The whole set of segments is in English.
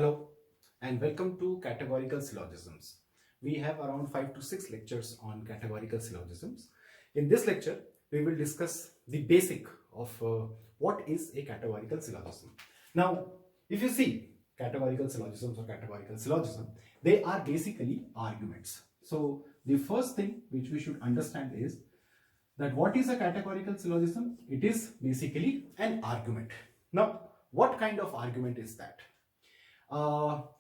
Hello and welcome to categorical syllogisms. We have around 5 to 6 lectures on categorical syllogisms. In this lecture, we will discuss the basic of what is a categorical syllogism. Now, if you see categorical syllogisms or categorical syllogism, they are basically arguments. So, the first thing which we should understand is that what is a categorical syllogism? It is basically an argument. Now, what kind of argument is that?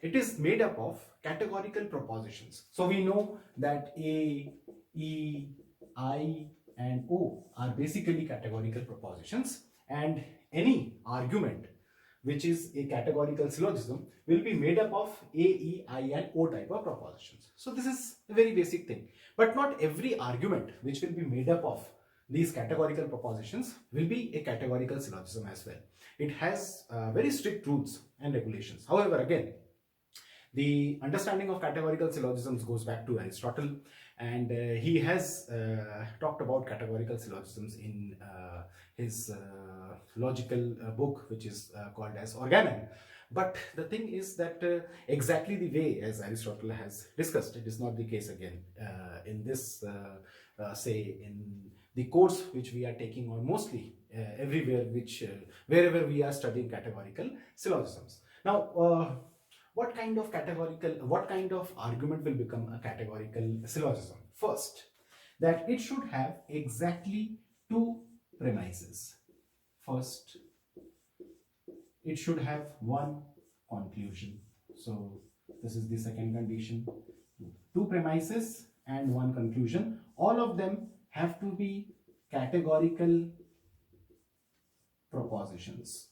It is made up of categorical propositions. So we know that A, E, I and O are basically categorical propositions, and any argument which is a categorical syllogism will be made up of A, E, I and O type of propositions. So this is a very basic thing. But not every argument which will be made up of these categorical propositions will be a categorical syllogism as well. It has very strict rules and regulations. However, again, the understanding of categorical syllogisms goes back to Aristotle, and he has talked about categorical syllogisms in his logical book, which is called as Organon. But the thing is that exactly the way as Aristotle has discussed, it is not the case again in this, say, in the course which we are taking, or mostly everywhere which wherever we are studying categorical syllogisms. Now, what kind of argument will become a categorical syllogism? First, that it should have exactly two premises. First, it should have one conclusion. So this is the second condition. Two premises and one conclusion. All of them have to be categorical propositions.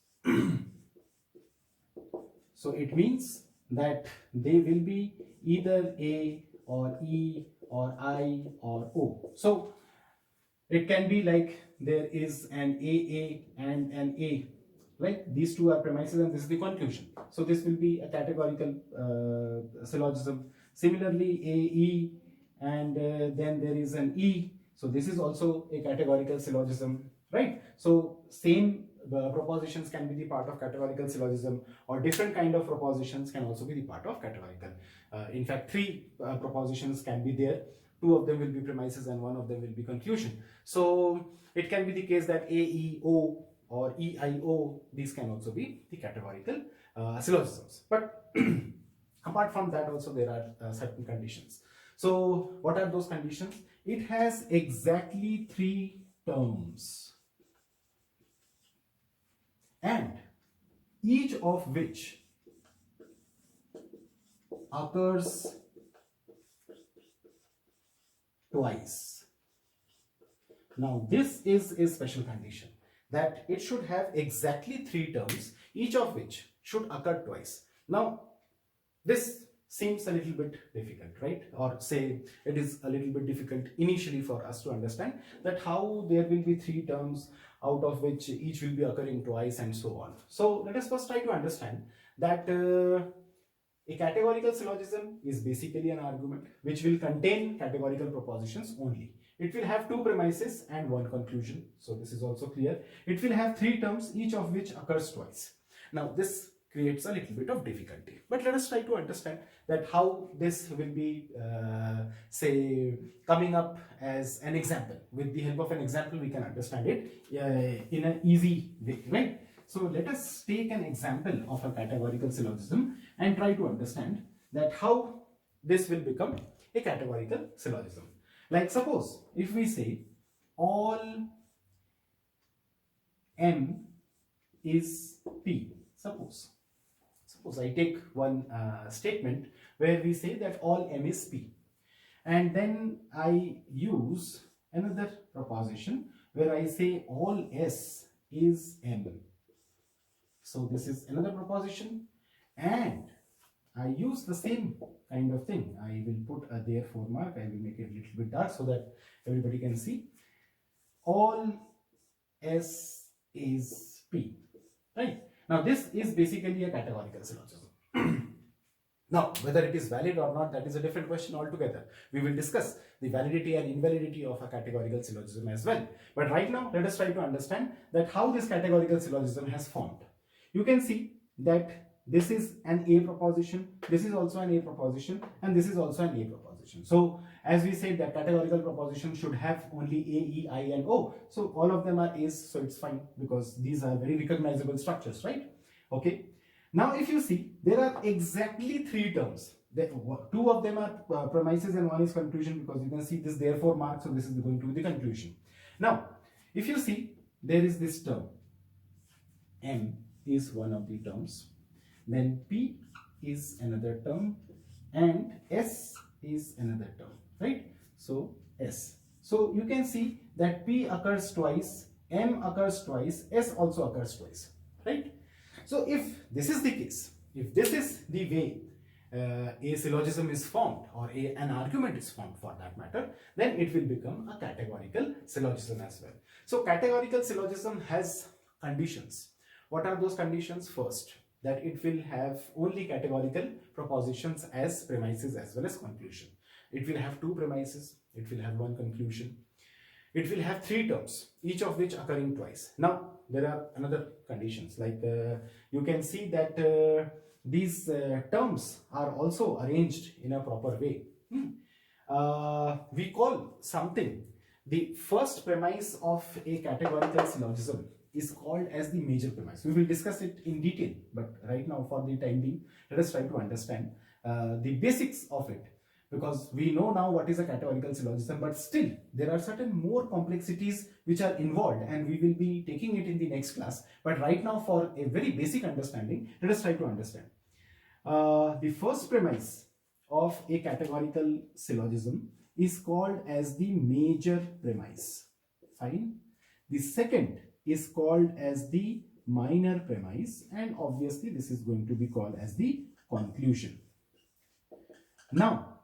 So it means that they will be either A or E or I or O. So it can be like there is an AA and an A, right? These two are premises and this is the conclusion. So this will be a categorical syllogism. Similarly, AE and then there is an E. So this is also a categorical syllogism, right? So same propositions can be the part of categorical syllogism, or different kind of propositions can also be the part of categorical. In fact, three propositions can be there. Two of them will be premises and one of them will be conclusion. So it can be the case that AEO or EIO, these can also be the categorical syllogisms. But apart from that also there are certain conditions. So what are those conditions? It has exactly three terms, and each of which occurs twice. Now this is a special condition, that it should have exactly three terms, each of which should occur twice. Now this seems a little bit difficult, right? Or say it is a little bit difficult initially for us to understand that how there will be three terms out of which each will be occurring twice and so on. So let us first try to understand that a categorical syllogism is basically an argument which will contain categorical propositions only. It will have two premises and one conclusion. So this is also clear. It will have three terms, each of which occurs twice. Now this creates a little bit of difficulty, but let us try to understand that how this will be say coming up as an example. With the help of an example we can understand it in an easy way, right? So let us take an example of a categorical syllogism and try to understand that how this will become a categorical syllogism. Like suppose if we say all M is P. Suppose I take one statement where we say that all M is P, and then I use another proposition where I say all S is M. So this is another proposition, and I use the same kind of thing. I will put a therefore mark. I will make it a little bit dark so that everybody can see. All S is P, right? Now this is basically a categorical syllogism. Now whether it is valid or not, that is a different question altogether. We will discuss the validity and invalidity of a categorical syllogism as well. But right now let us try to understand that how this categorical syllogism has formed. You can see that this is an A proposition, this is also an A proposition, and this is also an A proposition. So as we said that categorical proposition should have only A, E, I, and O. So all of them are A's, so it's fine because these are very recognizable structures, right? Okay. Now if you see, there are exactly three terms. Two of them are premises and one is conclusion, because you can see this therefore mark, so this is going to be the conclusion. Now if you see, there is this term M is one of the terms, then P is another term, and S is another term, right? So S. So you can see that P occurs twice, M occurs twice, S also occurs twice, right? So if this is the case, if this is the way a syllogism is formed, or an argument is formed for that matter, then it will become a categorical syllogism as well. So categorical syllogism has conditions. What are those conditions? First, that it will have only categorical propositions as premises as well as conclusion. It will have two premises, it will have one conclusion. It will have three terms, each of which occurring twice. Now, there are another conditions, like you can see that these terms are also arranged in a proper way. We call something the first premise of a categorical syllogism is called as the major premise. We will discuss it in detail, but right now for the time being, let us try to understand the basics of it, because we know now what is a categorical syllogism, but still there are certain more complexities which are involved, and we will be taking it in the next class. But right now, for a very basic understanding, let us try to understand. The first premise of a categorical syllogism is called as the major premise. Fine. The second is called as the minor premise, and obviously this is going to be called as the conclusion. Now,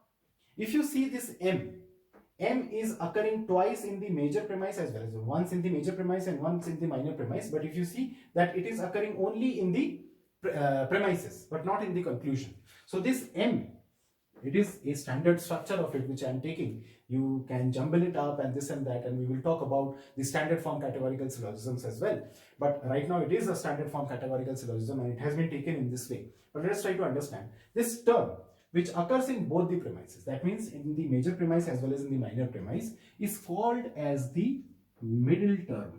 if you see this M is occurring twice in the major premise as well as once in the major premise and once in the minor premise. But if you see that it is occurring only in the premises but not in the conclusion. So this M, it is a standard structure of it which I am taking. You can jumble it up and this and that, and we will talk about the standard form categorical syllogisms as well. But right now it is a standard form categorical syllogism and it has been taken in this way. But let us try to understand this term, which occurs in both the premises, that means in the major premise as well as in the minor premise, is called as the middle term.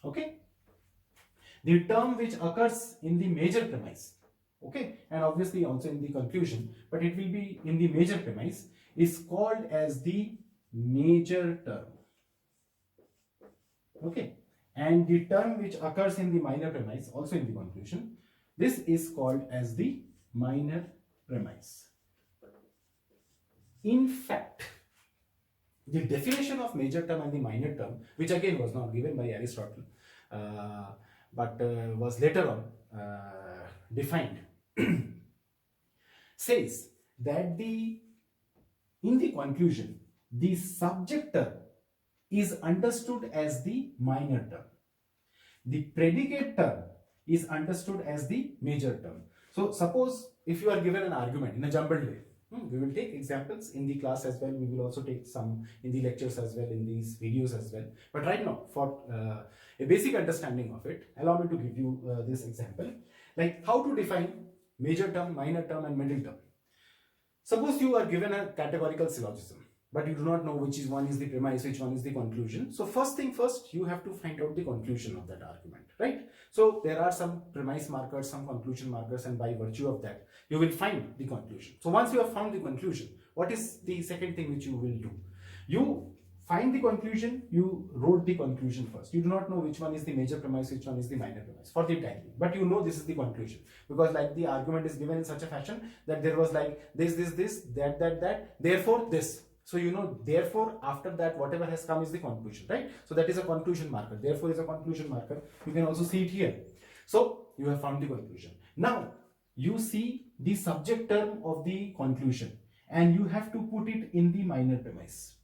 Okay? The term which occurs in the major premise, okay, and obviously also in the conclusion, but it will be in the major premise, is called as the major term. Okay, and the term which occurs in the minor premise, also in the conclusion, this is called as the minor premise. In fact, the definition of major term and the minor term, which again was not given by Aristotle, but was later on defined, says that in the conclusion, the subject term is understood as the minor term. The predicate term is understood as the major term. So suppose if you are given an argument in a jumbled way, we will take examples in the class as well. We will also take some in the lectures as well, in these videos as well. But right now, for a basic understanding of it, allow me to give you this example, like how to define major term, minor term, and middle term. Suppose you are given a categorical syllogism, but you do not know which one is the premise, which one is the conclusion. So first thing first, you have to find out the conclusion of that argument, right? So there are some premise markers, some conclusion markers, and by virtue of that, you will find the conclusion. So once you have found the conclusion, what is the second thing which you will do? You find the conclusion, you wrote the conclusion first. You do not know which one is the major premise, which one is the minor premise for the time being, but you know this is the conclusion, because like the argument is given in such a fashion that there was like this, that, therefore this. So you know, therefore after that whatever has come is the conclusion, right? So that is a conclusion marker. Therefore is a conclusion marker. You can also see it here. So you have found the conclusion. Now you see the subject term of the conclusion and you have to put it in the minor premise.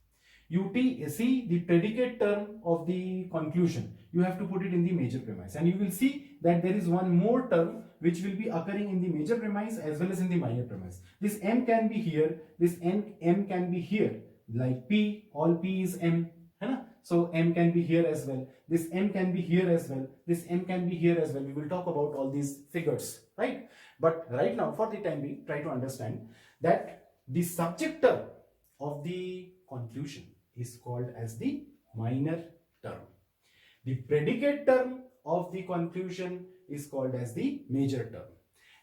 You see the predicate term of the conclusion, you have to put it in the major premise, and you will see that there is one more term which will be occurring in the major premise as well as in the minor premise. This M can be here, this M can be here, like P, all P is M, So M can be here as well. This M can be here as well. This M can be here as well. We will talk about all these figures, right? But right now, for the time being, try to understand that the subject term of the conclusion is called as the minor term. The predicate term of the conclusion is called as the major term.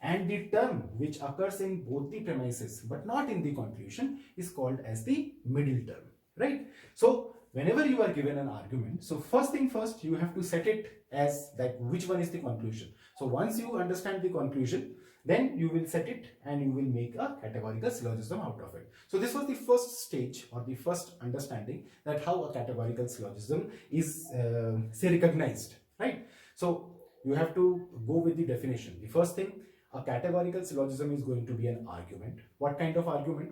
And the term which occurs in both the premises but not in the conclusion is called as the middle term, right? So whenever you are given an argument, so first thing first, you have to set it as that which one is the conclusion. So once you understand the conclusion, then you will set it and you will make a categorical syllogism out of it. So this was the first stage or the first understanding that how a categorical syllogism is say recognized, right? So you have to go with the definition. The first thing, a categorical syllogism is going to be an argument. What kind of argument?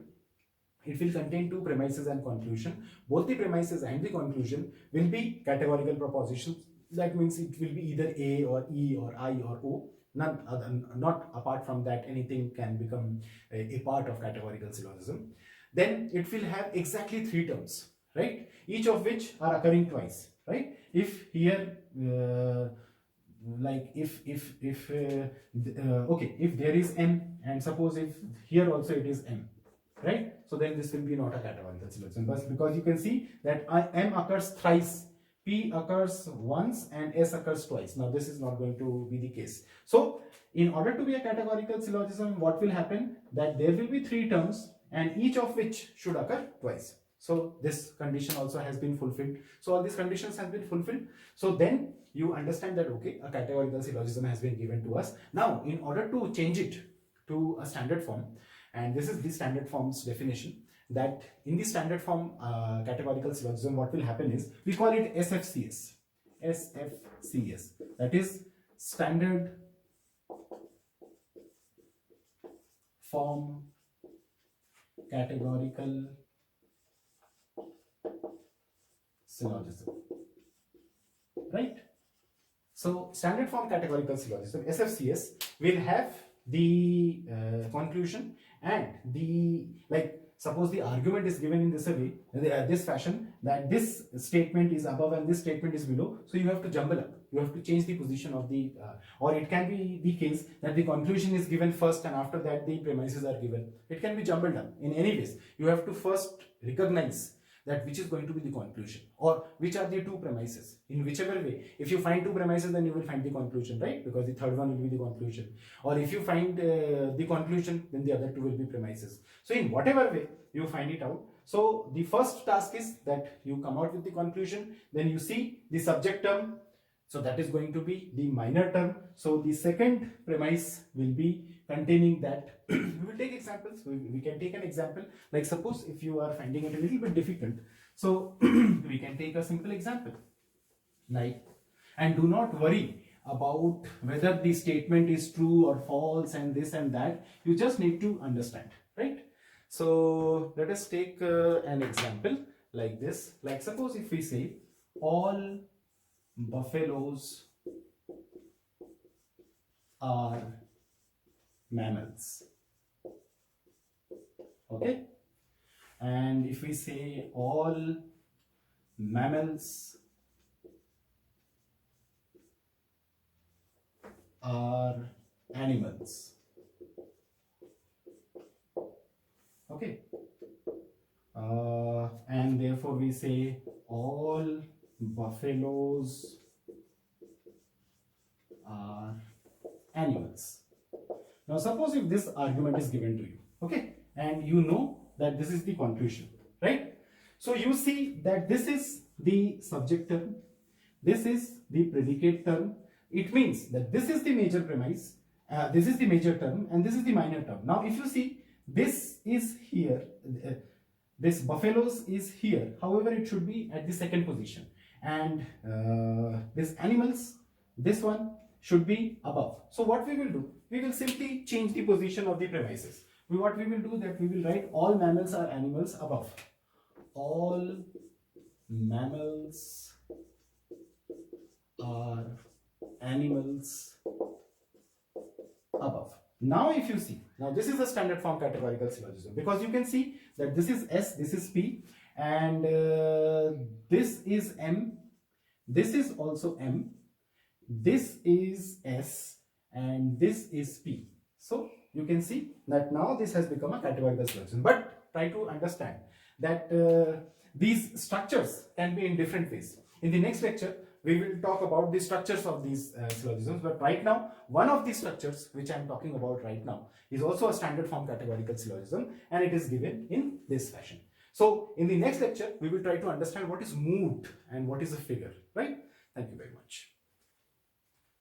It will contain two premises and conclusion. Both the premises and the conclusion will be categorical propositions. That means it will be either A or E or I or O. None other, not apart from that, anything can become a part of categorical syllogism. Then it will have exactly three terms, right? Each of which are occurring twice, right? If here like if okay, if there is M and suppose if here also it is M, right? So then this will be not a categorical syllogism, but because you can see that M occurs thrice, P occurs once and S occurs twice. Now this is not going to be the case. So in order to be a categorical syllogism, what will happen, that there will be three terms and each of which should occur twice. So this condition also has been fulfilled. So all these conditions have been fulfilled. So then you understand that okay, a categorical syllogism has been given to us. Now in order to change it to a standard form, and this is the standard form's definition, that in the standard form categorical syllogism, what will happen is we call it SFCS. SFCS, that is standard form categorical syllogism, right? So standard form categorical syllogism, SFCS, will have the conclusion and the, like suppose the argument is given in this way, this fashion, that this statement is above and this statement is below. So you have to jumble up. You have to change the position of the, or it can be the case that the conclusion is given first and after that the premises are given. It can be jumbled up. In any case, you have to first recognize that which is going to be the conclusion or which are the two premises. In whichever way, if you find two premises, then you will find the conclusion, right? Because the third one will be the conclusion. Or if you find the conclusion, then the other two will be premises. So in whatever way you find it out. So the first task is that you come out with the conclusion, then you see the subject term. So that is going to be the minor term. So the second premise will be containing that. We will take examples. We can take an example. Like suppose if you are finding it a little bit difficult, so we can take a simple example. Like, and do not worry about whether the statement is true or false and this and that. You just need to understand, right? So let us take an example like this. Like suppose if we say all buffaloes are mammals, okay, and if we say all mammals are animals, okay, and therefore we say all buffaloes are animals. Now suppose if this argument is given to you, okay, and you know that this is the conclusion, right? So you see that this is the subject term, this is the predicate term. It means that this is the major premise, this is the major term, and this is the minor term. Now if you see, this is here, this buffaloes is here, however it should be at the second position, and this animals, this one should be above. So what we will do, we will simply change the position of the premises. What we will do, that we will write all mammals are animals above. All mammals are animals above. Now if you see, now this is a standard form categorical syllogism, because you can see that this is S, this is P, and this is M, this is also M, this is S, and this is P. So you can see that now this has become a categorical syllogism. But try to understand that these structures can be in different ways. In the next lecture, we will talk about the structures of these syllogisms. But right now, one of the structures which I am talking about right now is also a standard form categorical syllogism, and it is given in this fashion. So in the next lecture, we will try to understand what is moved and what is a figure, right? Thank you very much.